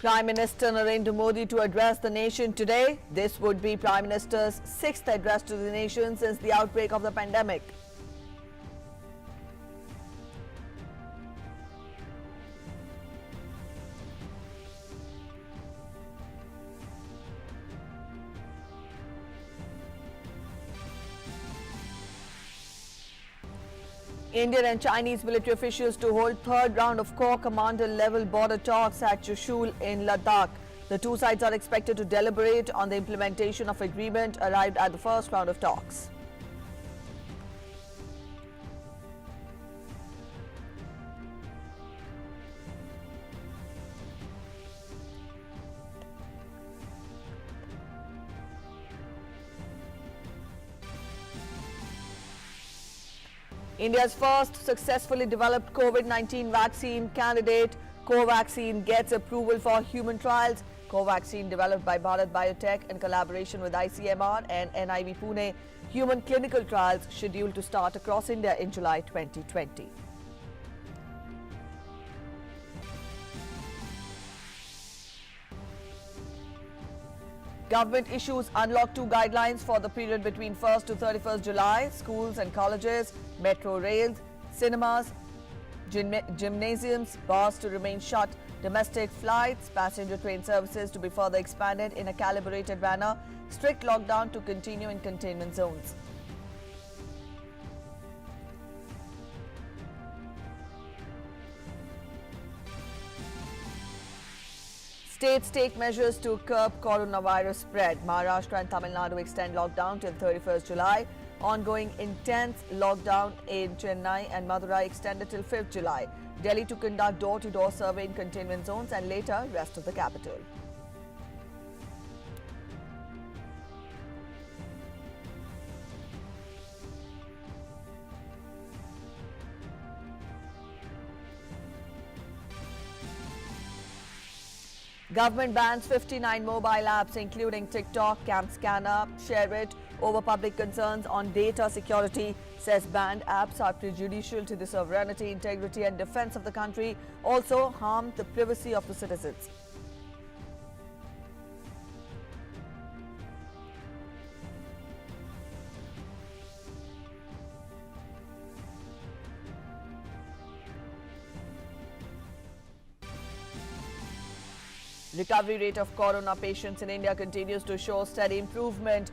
Prime Minister Narendra Modi to address the nation today. This would be Prime Minister's sixth address to the nation since the outbreak of the pandemic. Indian and Chinese military officials to hold third round of Corps Commander level border talks at Chushul in Ladakh. The two sides are expected to deliberate on the implementation of agreement arrived at the first round of talks. India's first successfully developed COVID-19 vaccine candidate, COVAXIN, gets approval for human trials. COVAXIN, developed by Bharat Biotech in collaboration with ICMR and NIV Pune, human clinical trials scheduled to start across India in July 2020. Government issues Unlock 2 guidelines for the period between 1st to 31st July. Schools and colleges, metro rails, cinemas, gymnasiums, bars to remain shut. Domestic flights, passenger train services to be further expanded in a calibrated manner. Strict lockdown to continue in containment zones. States take measures to curb coronavirus spread. Maharashtra and Tamil Nadu extend lockdown till 31st July. Ongoing intense lockdown in Chennai and Madurai extended till 5th July. Delhi to conduct door-to-door survey in containment zones and later rest of the capital. Government bans 59 mobile apps including TikTok, Cam Scanner, Share It over public concerns on data security. Says banned apps are prejudicial to the sovereignty, integrity and defense of the country, also harm the privacy of the citizens. Recovery rate of corona patients in India continues to show steady improvement,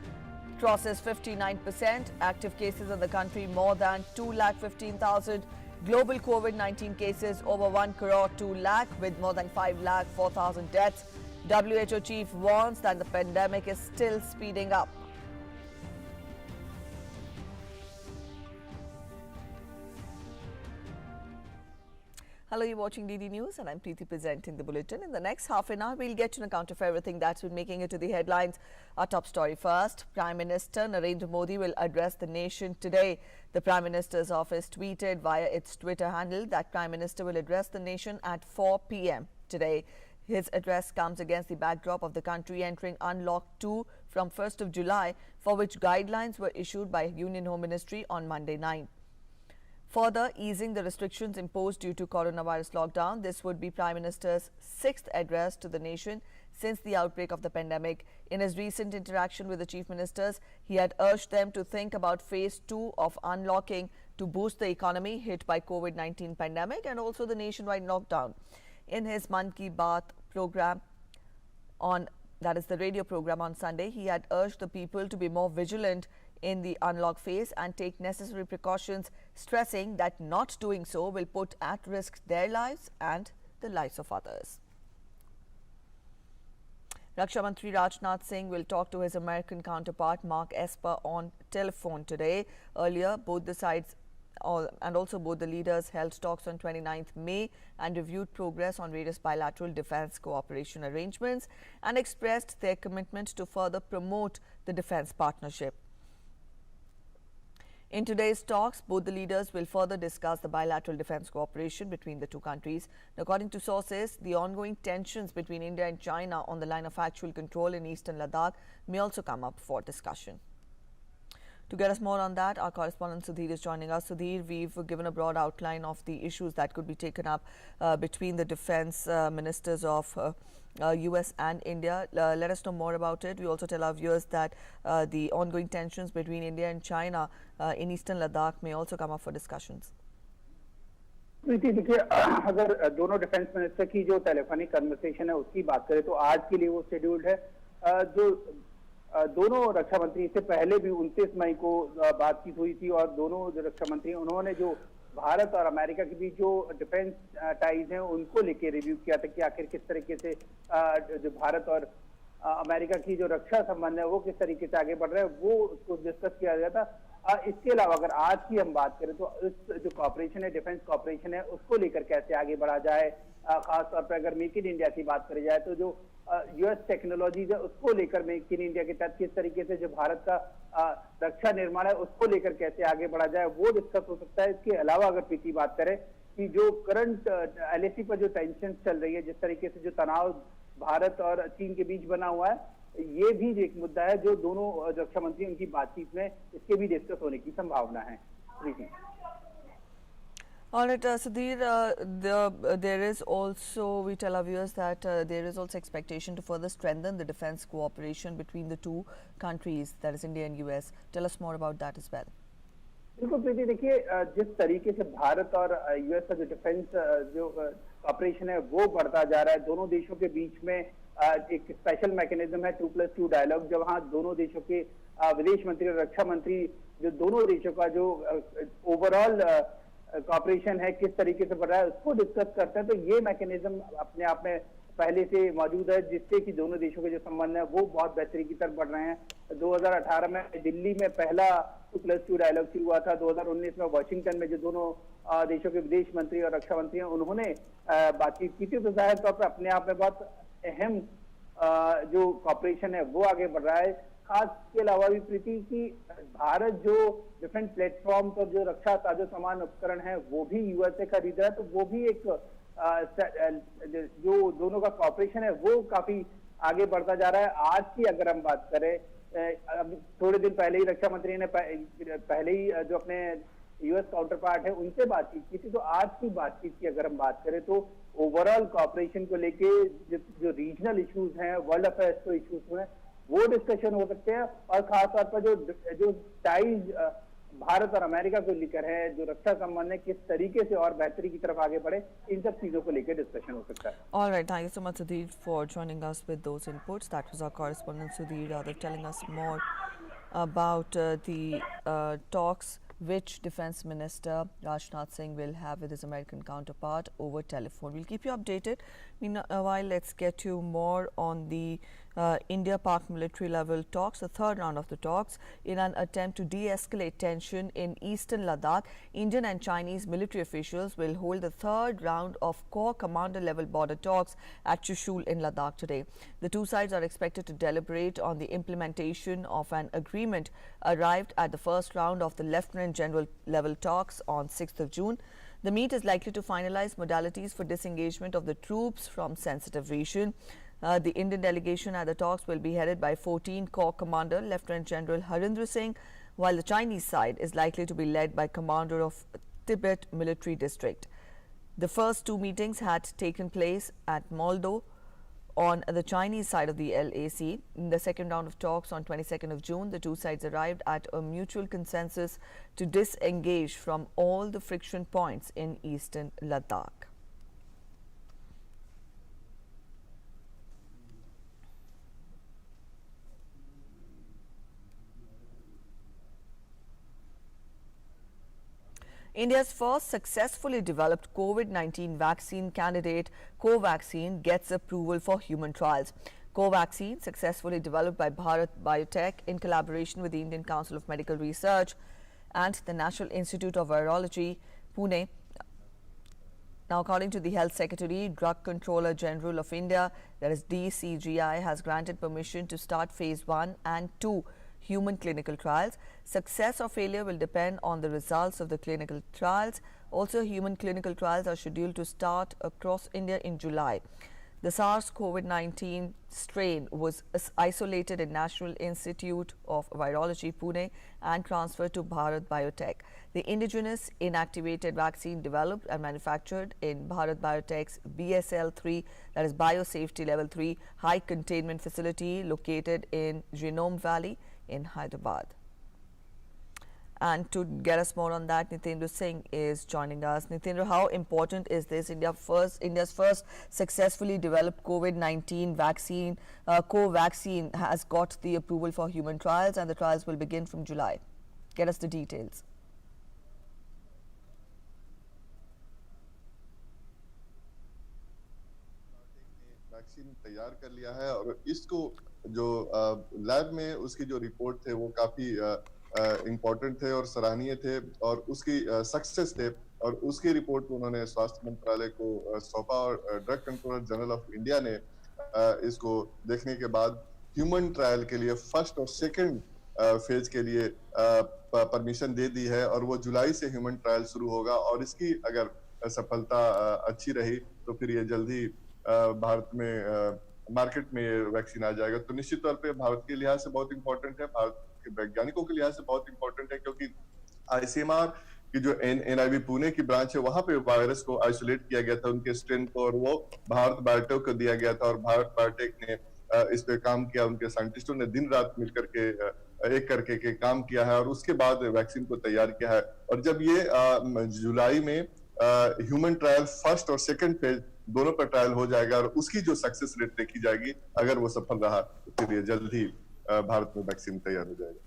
crosses 59%. Active cases in the country more than 2,15,000. Global COVID-19 cases over 1 crore 2 lakh with more than 5 lakh 4,000 deaths. WHO chief warns that the pandemic is still speeding up. Hello, you're watching DD News and I'm Preeti presenting the bulletin. In the next half an hour, we'll get an account of everything that's been making it to the headlines. Our top story first, Prime Minister Narendra Modi will address the nation today. The Prime Minister's office tweeted via its Twitter handle that Prime Minister will address the nation at 4 p.m. today. His address comes against the backdrop of the country entering Unlock 2 from 1st of July, for which guidelines were issued by Union Home Ministry on Monday night. Further easing the restrictions imposed due to coronavirus lockdown, this would be Prime Minister's sixth address to the nation since the outbreak of the pandemic. In his recent interaction with the chief ministers, he had urged them to think about phase 2 of unlocking to boost the economy hit by COVID-19 pandemic and also the nationwide lockdown. In his Mann Ki Baat program that is the radio program on Sunday, he had urged the people to be more vigilant in the unlock phase and take necessary precautions, stressing that not doing so will put at risk their lives and the lives of others. Raksha Mantri Rajnath Singh will talk to his American counterpart Mark Esper on telephone today. Earlier, both the sides and also both the leaders held talks on 29th May and reviewed progress on various bilateral defense cooperation arrangements and expressed their commitment to further promote the defense partnership. In today's talks, both the leaders will further discuss the bilateral defense cooperation between the two countries. According to sources, the ongoing tensions between India and China on the line of actual control in eastern Ladakh may also come up for discussion. To get us more on that, our correspondent Sudhir is joining us. Sudhir, we've given a broad outline of the issues that could be taken up between the defense ministers of US and India. Let us know more about it. We also tell our viewers that the ongoing tensions between India and China in eastern Ladakh may also come up for discussions. देखिए, अगर दोनों defence minister की जो telephonic conversation है उसकी बात करें तो आज के लिए वो शेड्यूल्ड है। जो दोनों रक्षा मंत्री से पहले भी 29 मई को बातचीत हुई थी और दोनों रक्षा मंत्री उन्होंने जो भारत और अमेरिका के बीच जो डिफेंस टाइज हैं उनको लेके रिव्यू किया था कि आखिर किस तरीके से जो भारत और अमेरिका की जो रक्षा संबंध है वो किस तरीके से आगे बढ़ रहे हैं, वो उसको डिस्कस किया गया था। इसके अलावा अगर आज की हम बात करें तो इस जो कॉपरेशन है, डिफेंस कॉपरेशन है, उसको लेकर कैसे आगे बढ़ा जाए। खास तौर पर अगर मेक इन इंडिया की बात करी जाए तो जो यूएस टेक्नोलॉजीज है उसको लेकर मेक इन इंडिया के तहत किस तरीके से जो भारत का रक्षा निर्माण है उसको लेकर कैसे आगे बढ़ा जाए, वो डिस्कस हो सकता है। इसके अलावा अगर प्रीति बात करें कि जो करंट एलएसी पर जो टेंशन चल रही है, जिस तरीके से जो तनाव भारत और चीन के बीच बना हुआ है, ये भी एक मुद्दा है जो दोनों रक्षा मंत्री उनकी बातचीत में इसके भी डिस्कस होने की संभावना है। All right, Sudhir, there is also, we tell our viewers that there is also expectation to further strengthen the defense cooperation between the two countries, that is India and US. Tell us more about that as well. बिल्कुल प्रीति, देखिए जिस तरीके से भारत और US का जो defence जो operation है वो बढ़ता जा रहा है, दोनों देशों के बीच में एक स्पेशल मैकेनिज्म है 2+2 डायलॉग, जहां दोनों देशों के विदेश मंत्री और रक्षा मंत्री जो दोनों देशों का जो ओवरऑल कॉपरेशन है किस तरीके से बढ़ रहा है उसको डिस्कस करते हैं। तो ये मैकेनिज्म अपने आप में पहले से मौजूद है, जिससे कि दोनों देशों के जो संबंध है वो बहुत बेहतरी की तरफ बढ़ रहे हैं। 2018 में दिल्ली में पहला 2+2 डायलॉग शुरू हुआ था। 2019 में वाशिंगटन में जो दोनों देशों के विदेश मंत्री और रक्षा मंत्री हैं उन्होंने बातचीत की थी। तो जाहिर तौर पर अपने आप में बहुत अहम जो कॉपरेशन है वो आगे बढ़ रहा है। खास के अलावा भी प्रीति की भारत जो डिफेंस प्लेटफॉर्म पर जो रक्षा साजो सामान उपकरण है वो भी यूएस से खरीद रहा है, तो वो भी एक जो दोनों का कॉपरेशन है वो काफी आगे बढ़ता जा रहा है। आज की अगर हम बात करें, अब थोड़े दिन पहले ही रक्षा मंत्री ने पहले ही जो अपने यूएस काउंटर पार्ट है उनसे बातचीत की थी। तो आज की बातचीत की अगर हम बात करें तो ओवरऑल कॉपरेशन को लेके जो रीजनल इश्यूज हैं, वर्ल्ड अफेयर्स के इश्यूज हैं, वो डिस्कशन हो सकते हैं। और खासतौर पर जो टाइज भारत और अमेरिका को लेकर है, जो रक्षा संबंध है किस तरीके से और बेहतरी की तरफ आगे बढ़े, इन सब चीजों को लेकर डिस्कशन हो सकता है। All right, thank you so much, Sudhir, for joining us with those inputs. That was our correspondent Sudhir Yadav telling us more about the talks which Defence Minister Rajnath Singh will have with his American counterpart over telephone. We'll keep you updated. Meanwhile, let's get you more on the India-Pak military level talks, the third round of the talks. In an attempt to de-escalate tension in eastern Ladakh, Indian and Chinese military officials will hold the third round of Corps Commander level border talks at Chushul in Ladakh today. The two sides are expected to deliberate on the implementation of an agreement arrived at the first round of the Lieutenant General level talks on 6th of June. The meet is likely to finalize modalities for disengagement of the troops from sensitive region. The Indian delegation at the talks will be headed by 14 Corps Commander Lieutenant General Narendra Singh, while the Chinese side is likely to be led by Commander of Tibet Military District. The first two meetings had taken place at Moldo on the Chinese side of the LAC. In the second round of talks on 22nd of June, the two sides arrived at a mutual consensus to disengage from all the friction points in eastern Ladakh. India's first successfully developed COVID-19 vaccine candidate, COVAXIN, gets approval for human trials. COVAXIN, successfully developed by Bharat Biotech in collaboration with the Indian Council of Medical Research and the National Institute of Virology, Pune. Now, according to the Health Secretary, Drug Controller General of India, that is DCGI, has granted permission to start phase 1 and 2 human clinical trials. Success or failure will depend on the results of the clinical trials. Also, human clinical trials are scheduled to start across India in July. The SARS-CoV-19 strain was isolated in National Institute of Virology, Pune, and transferred to Bharat Biotech. The indigenous inactivated vaccine developed and manufactured in Bharat Biotech's BSL-3, that is Biosafety Level 3, high containment facility located in Genome Valley in Hyderabad. And to get us more on that, Nitendra Singh is joining us. Nitendra, how important is this? India's first successfully developed COVID-19 vaccine, COVAXIN, has got the approval for human trials, and the trials will begin from July. Get us the details. Vaccine तैयार कर लिया है और इसको जो lab में उसकी जो रिपोर्ट थे वो काफी इम्पोर्टेंट थे और सराहनीय थे और उसकी सक्सेस थे और उसकी रिपोर्ट उन्होंने स्वास्थ्य मंत्रालय को सौंपा और drug controller general of India ने इसको देखने के बाद ह्यूमन ट्रायल के लिए फर्स्ट और सेकंड फेज के लिए परमिशन दे दी है और वो जुलाई से ह्यूमन ट्रायल शुरू होगा और इसकी अगर सफलता अच्छी रही तो फिर ये जल्दी भारत में मार्केट में वैक्सीन आ जाएगा। तो निश्चित तौर पे भारत के लिहाज से बहुत इंपॉर्टेंट है, भारत के वैज्ञानिकों के लिहाज से बहुत इंपॉर्टेंट है, क्योंकि ICMR की जो NIV पुणे की ब्रांच है वहां पे वायरस को आइसोलेट किया गया था, उनके स्ट्रेन को, और वो भारत बायोटेक को दिया गया था और भारत बायोटेक ने इस पे काम किया। उनके साइंटिस्टों ने दिन रात मिलकर के एक करके के काम किया है और उसके बाद वैक्सीन को तैयार किया है। और जब ये जुलाई में ह्यूमन ट्रायल फर्स्ट और सेकंड फेज दोनों पर ट्रायल हो जाएगा और उसकी जो सक्सेस रेट देखी जाएगी, अगर वो सफल रहा तो फिर ये जल्द ही भारत में वैक्सीन तैयार हो जाएगा।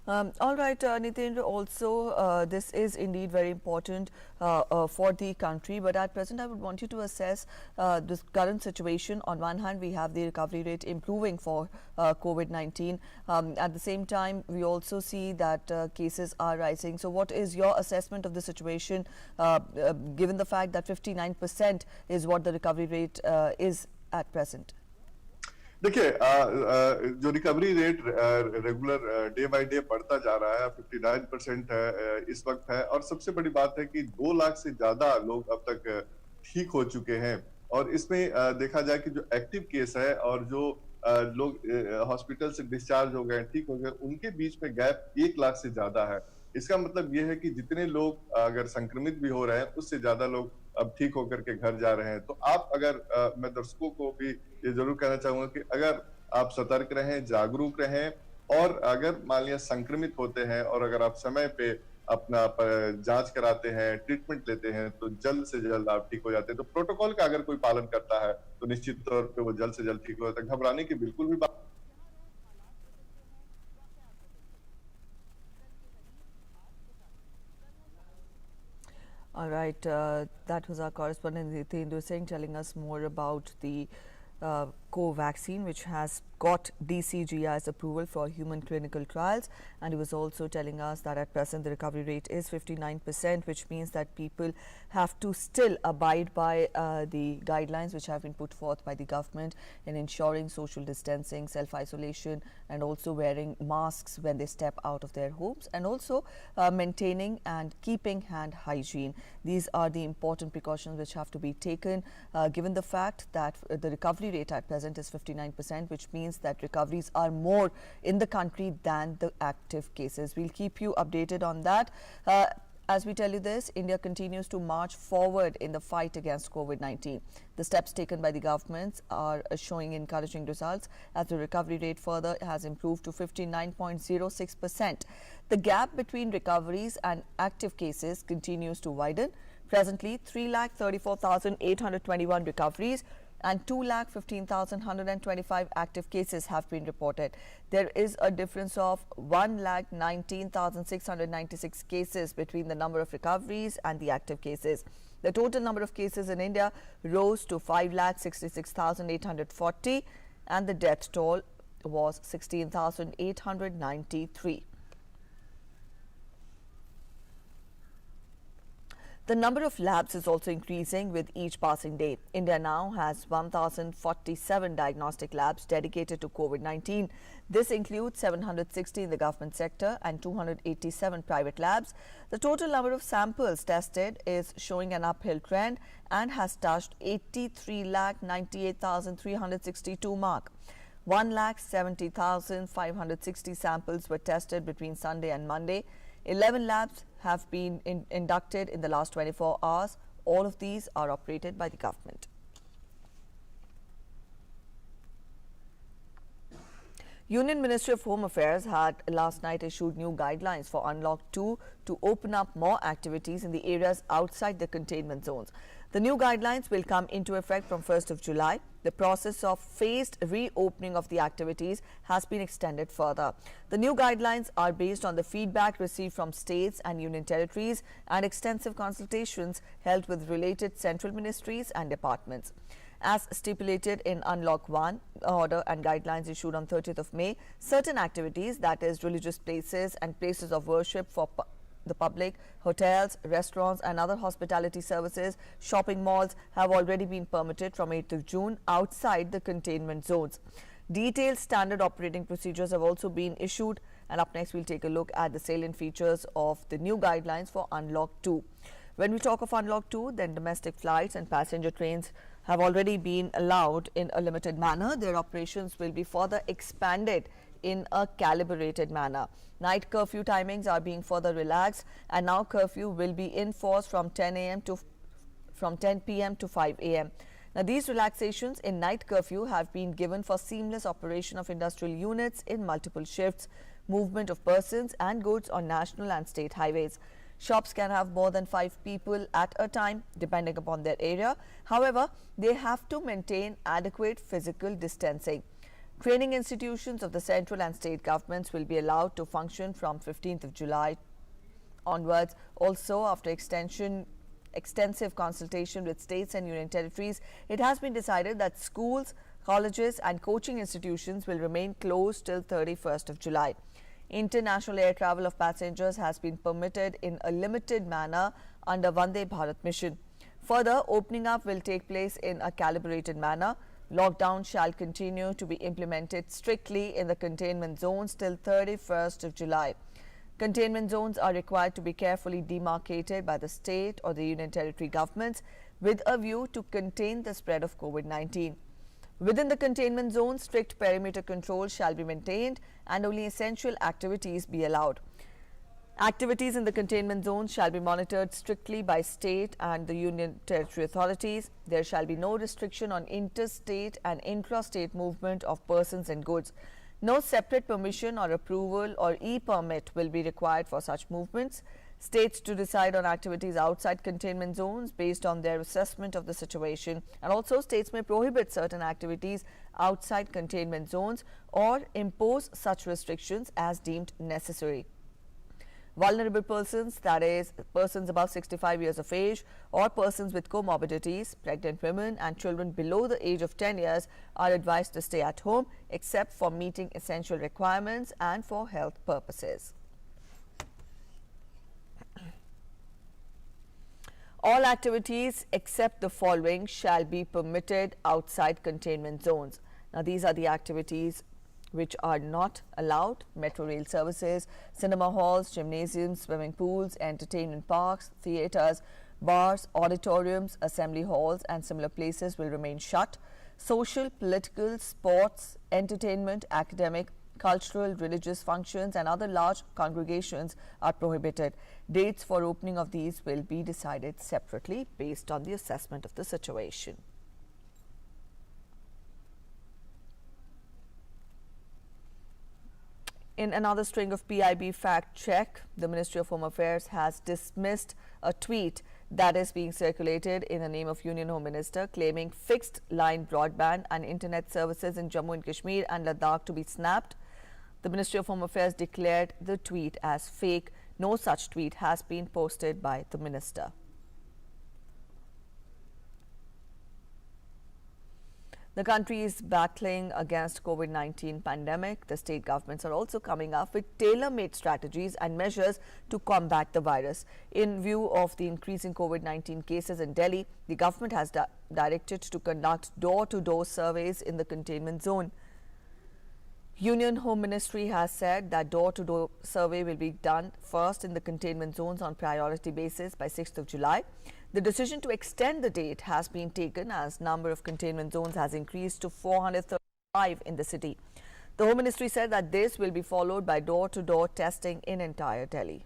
All right, Nitendra, also this is indeed very important for the country, but at present I would want you to assess this current situation. On one hand, we have the recovery rate improving for COVID-19. At the same time, we also see that cases are rising. So what is your assessment of the situation, given the fact that 59% is what the recovery rate is at present? देखिए, जो recovery rate regular day by day बढ़ता जा रहा है, 59% है इस वक्त है, और सबसे बड़ी बात है कि 2 लाख से ज्यादा लोग अब तक ठीक हो चुके हैं। और इसमें देखा जाए कि जो एक्टिव केस है और जो लोग हॉस्पिटल से डिस्चार्ज हो गए, ठीक हो गए, उनके बीच में गैप 1 लाख से ज्यादा है। इसका मतलब ये है कि जितने लोग अगर संक्रमित भी हो रहे हैं, उससे ज्यादा लोग अब ठीक होकर के घर जा रहे हैं। तो आप अगर मैं दर्शकों को भी ये जरूर कहना चाहूंगा कि अगर आप सतर्क रहें, जागरूक रहें, और अगर मान लिया संक्रमित होते हैं और अगर आप समय पे अपना जांच कराते हैं, ट्रीटमेंट लेते हैं, तो जल्द से जल्द आप ठीक हो जाते हैं। तो प्रोटोकॉल का अगर कोई पालन करता है तो निश्चित तौर पे वो जल्द से जल्द ठीक हो जाता है। घबराने की बिल्कुल भी बात। All right, that was our correspondent Nitendra Singh telling us more about the COVAXIN, which has got DCGI's approval for human clinical trials, and he was also telling us that at present the recovery rate is 59%, which means that people have to still abide by the guidelines which have been put forth by the government in ensuring social distancing, self-isolation, and also wearing masks when they step out of their homes, and also maintaining and keeping hand hygiene. These are the important precautions which have to be taken, given the fact that the recovery rate at present is 59%, which means that recoveries are more in the country than the active cases. We'll keep you updated on that. As we tell you this, India continues to march forward in the fight against COVID-19. The steps taken by the governments are showing encouraging results, as the recovery rate further has improved to 59.06%. The gap between recoveries and active cases continues to widen. Presently, 3,34,821 recoveries and 2,15,125 active cases have been reported. There is a difference of 1,19,696 cases between the number of recoveries and the active cases. The total number of cases in India rose to 5,66,840 and the death toll was 16,893. The number of labs is also increasing with each passing day. India now has 1,047 diagnostic labs dedicated to COVID-19. This includes 760 in the government sector and 287 private labs. The total number of samples tested is showing an uphill trend and has touched 83,98,362 mark. 1,70,560 samples were tested between Sunday and Monday. 11 labs have been inducted in the last 24 hours. All of these are operated by the government. Union Ministry of Home Affairs had last night issued new guidelines for Unlock 2 to open up more activities in the areas outside the containment zones. The new guidelines will come into effect from 1st of July. The process of phased reopening of the activities has been extended further. The new guidelines are based on the feedback received from states and union territories and extensive consultations held with related central ministries and departments. As stipulated in Unlock 1 order and guidelines issued on 30th of May, certain activities, that is religious places and places of worship for the public, hotels, restaurants and other hospitality services, shopping malls have already been permitted from 8th of June outside the containment zones. Detailed standard operating procedures have also been issued, and up next we'll take a look at the salient features of the new guidelines for Unlock 2. When we talk of Unlock 2, then domestic flights and passenger trains have already been allowed in a limited manner. Their operations will be further expanded in a calibrated manner. Night curfew timings are being further relaxed, and now curfew will be in force from 10 p.m. to 5 a.m. Now, these relaxations in night curfew have been given for seamless operation of industrial units in multiple shifts, movement of persons and goods on national and state highways. Shops can have more than 5 people at a time, depending upon their area. However, they have to maintain adequate physical distancing. Training institutions of the central and state governments will be allowed to function from 15th of July onwards. Also, after extensive consultation with states and union territories, it has been decided that schools, colleges and coaching institutions will remain closed till 31st of July. International air travel of passengers has been permitted in a limited manner under Vande Bharat mission. Further, opening up will take place in a calibrated manner. Lockdown shall continue to be implemented strictly in the containment zones till 31st of July. Containment zones are required to be carefully demarcated by the state or the union territory governments with a view to contain the spread of COVID-19. Within the containment zone, strict perimeter control shall be maintained and only essential activities be allowed. Activities in the containment zone shall be monitored strictly by state and the union territory authorities. There shall be no restriction on interstate and intrastate movement of persons and goods. No separate permission or approval or e-permit will be required for such movements. States to decide on activities outside containment zones based on their assessment of the situation, and also states may prohibit certain activities outside containment zones or impose such restrictions as deemed necessary. Vulnerable persons, that is persons above 65 years of age or persons with comorbidities, pregnant women and children below the age of 10 years are advised to stay at home except for meeting essential requirements and for health purposes. All activities except the following shall be permitted outside containment zones. Now, these are the activities which are not allowed: metro rail services, cinema halls, gymnasiums, swimming pools, entertainment parks, theatres, bars, auditoriums, assembly halls and similar places will remain shut. Social, political, sports, entertainment, academic, cultural, religious functions and other large congregations are prohibited. Dates for opening of these will be decided separately based on the assessment of the situation. In another string of PIB fact check, the Ministry of Home Affairs has dismissed a tweet that is being circulated in the name of Union Home Minister claiming fixed line broadband and internet services in Jammu and Kashmir and Ladakh to be snapped. The Ministry of Home Affairs declared the tweet as fake. No such tweet has been posted by the minister. The country is battling against COVID-19 pandemic. The state governments are also coming up with tailor-made strategies and measures to combat the virus. In view of the increasing COVID-19 cases in Delhi, the government has directed to conduct door-to-door surveys in the containment zone. Union Home Ministry has said that door-to-door survey will be done first in the containment zones on priority basis by 6th of July. The decision to extend the date has been taken as number of containment zones has increased to 435 in the city. The Home Ministry said that this will be followed by door-to-door testing in entire Delhi.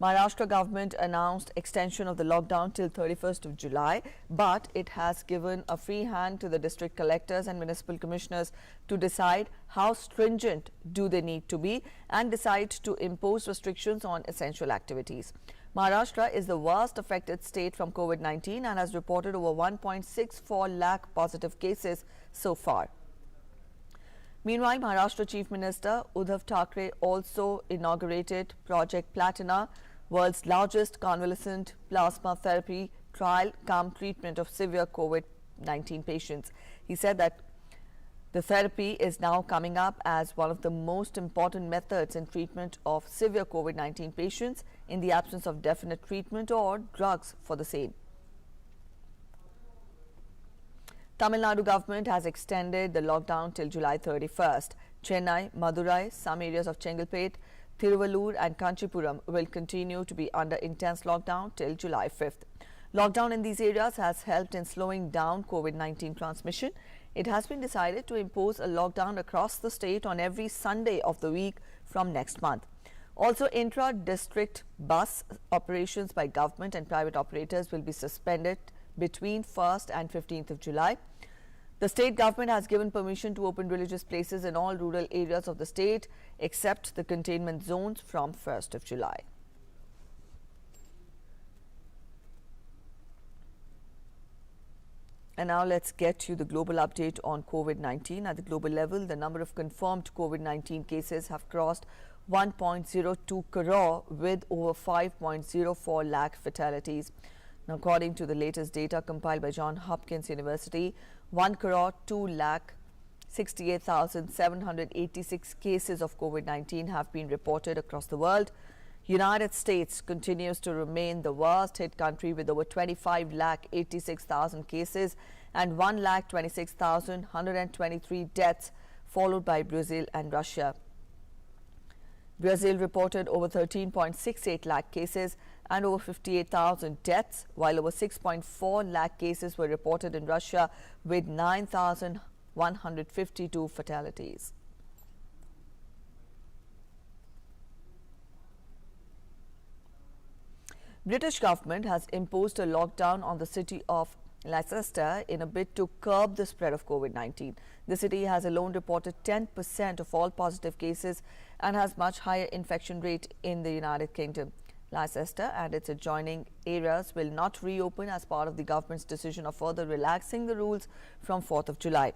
Maharashtra government announced extension of the lockdown till 31st of July, but it has given a free hand to the district collectors and municipal commissioners to decide how stringent do they need to be and decide to impose restrictions on essential activities. Maharashtra is the worst affected state from COVID-19 and has reported over 1.64 lakh positive cases so far. Meanwhile, Maharashtra Chief Minister Uddhav Thackeray also inaugurated Project Platina, world's largest convalescent plasma therapy trial cum treatment of severe COVID-19 patients. He said that the therapy is now coming up as one of the most important methods in treatment of severe COVID-19 patients in the absence of definite treatment or drugs for the same. Tamil Nadu government has extended the lockdown till July 31st. Chennai, Madurai, some areas of Chengalpet, Thiruvallur and Kanchipuram will continue to be under intense lockdown till July 5th. Lockdown in these areas has helped in slowing down COVID-19 transmission. It has been decided to impose a lockdown across the state on every Sunday of the week from next month. Also, intra-district bus operations by government and private operators will be suspended between 1st and 15th of July. The state government has given permission to open religious places in all rural areas of the state except the containment zones from 1st of July. And now let's get you the global update on COVID-19. At the global level, the number of confirmed COVID-19 cases have crossed 1.02 crore with over 5.04 lakh fatalities. Now, according to the latest data compiled by Johns Hopkins University, 1 crore 2 lakh 68,786 cases of COVID-19 have been reported across the world. United States continues to remain the worst hit country with over 25 lakh 86,000 cases and 1 lakh 26,123 deaths, followed by Brazil and Russia. Brazil reported over 13.68 lakh cases and over 58,000 deaths, while over 6.4 lakh cases were reported in Russia with 9,152 fatalities. British government has imposed a lockdown on the city of Leicester in a bid to curb the spread of COVID-19. The city has alone reported 10% of all positive cases and has much higher infection rate in the United Kingdom. Leicester and its adjoining areas will not reopen as part of the government's decision of further relaxing the rules from 4th of July.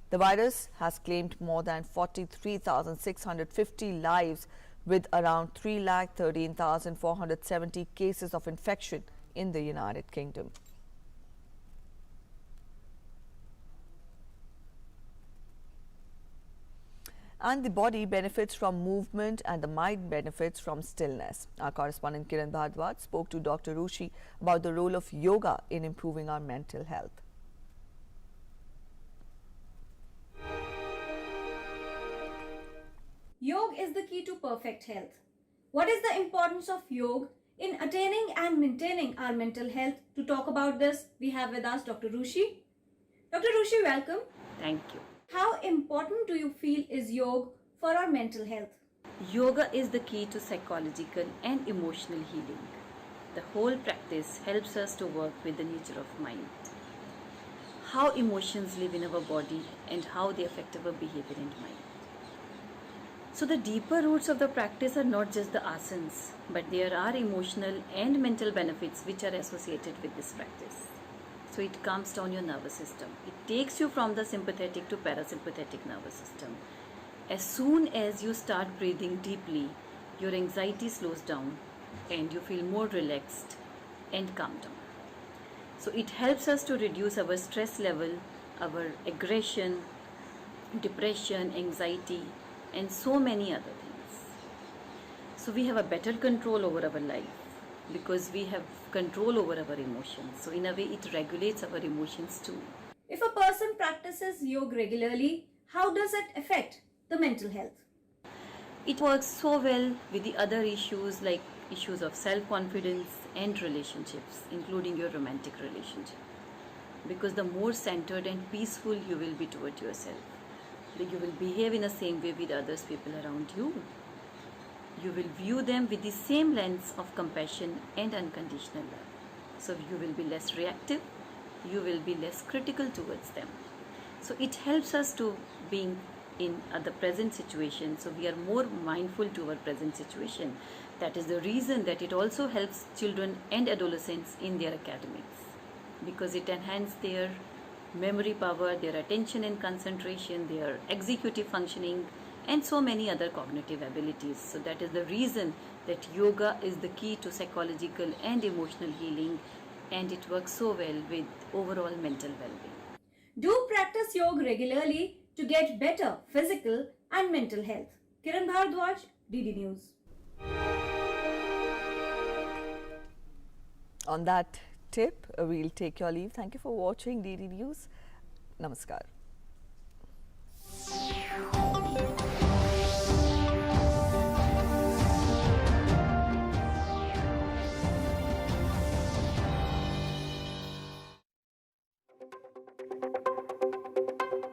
The virus has claimed more than 43,650 lives with around 3,13,470 cases of infection in the United Kingdom. And the body benefits from movement and the mind benefits from stillness. Our correspondent Kiran Bhardwaj spoke to Dr. Rushi about the role of yoga in improving our mental health. Yoga is the key to perfect health. What is the importance of yoga in attaining and maintaining our mental health? To talk about this, we have with us Dr. Rushi. Dr. Rushi, welcome. Thank you. How important do you feel is yoga for our mental health? Yoga is the key to psychological and emotional healing. The whole practice helps us to work with the nature of mind, how emotions live in our body and how they affect our behavior and mind. So the deeper roots of the practice are not just the asanas, but there are emotional and mental benefits which are associated with this practice. So it calms down your nervous system. It takes you from the sympathetic to parasympathetic nervous system. As soon as you start breathing deeply, your anxiety slows down and you feel more relaxed and calm down. So it helps us to reduce our stress level, our aggression, depression, anxiety, and so many other things. So we have a better control over our life because we have control over our emotions. So in a way it regulates our emotions too. If a person practices yoga regularly, how does it affect the mental health? It works so well with the other issues like issues of self-confidence and relationships, including your romantic relationship. Because the more centered and peaceful you will be toward yourself, you will behave in the same way with others people around you. You will view them with the same lens of compassion and unconditional love. So you will be less reactive, you will be less critical towards them. So it helps us to being in the present situation. So we are more mindful to our present situation. That is the reason that it also helps children and adolescents in their academics, because it enhances their memory power, their attention and concentration, their executive functioning, and so many other cognitive abilities. So that is the reason that yoga is the key to psychological and emotional healing, and it works so well with overall mental well-being. Do practice yoga regularly to get better physical and mental health. Kiran Bharadwaj, DD News. On that tip, we'll take your leave. Thank you for watching DD News. Namaskar.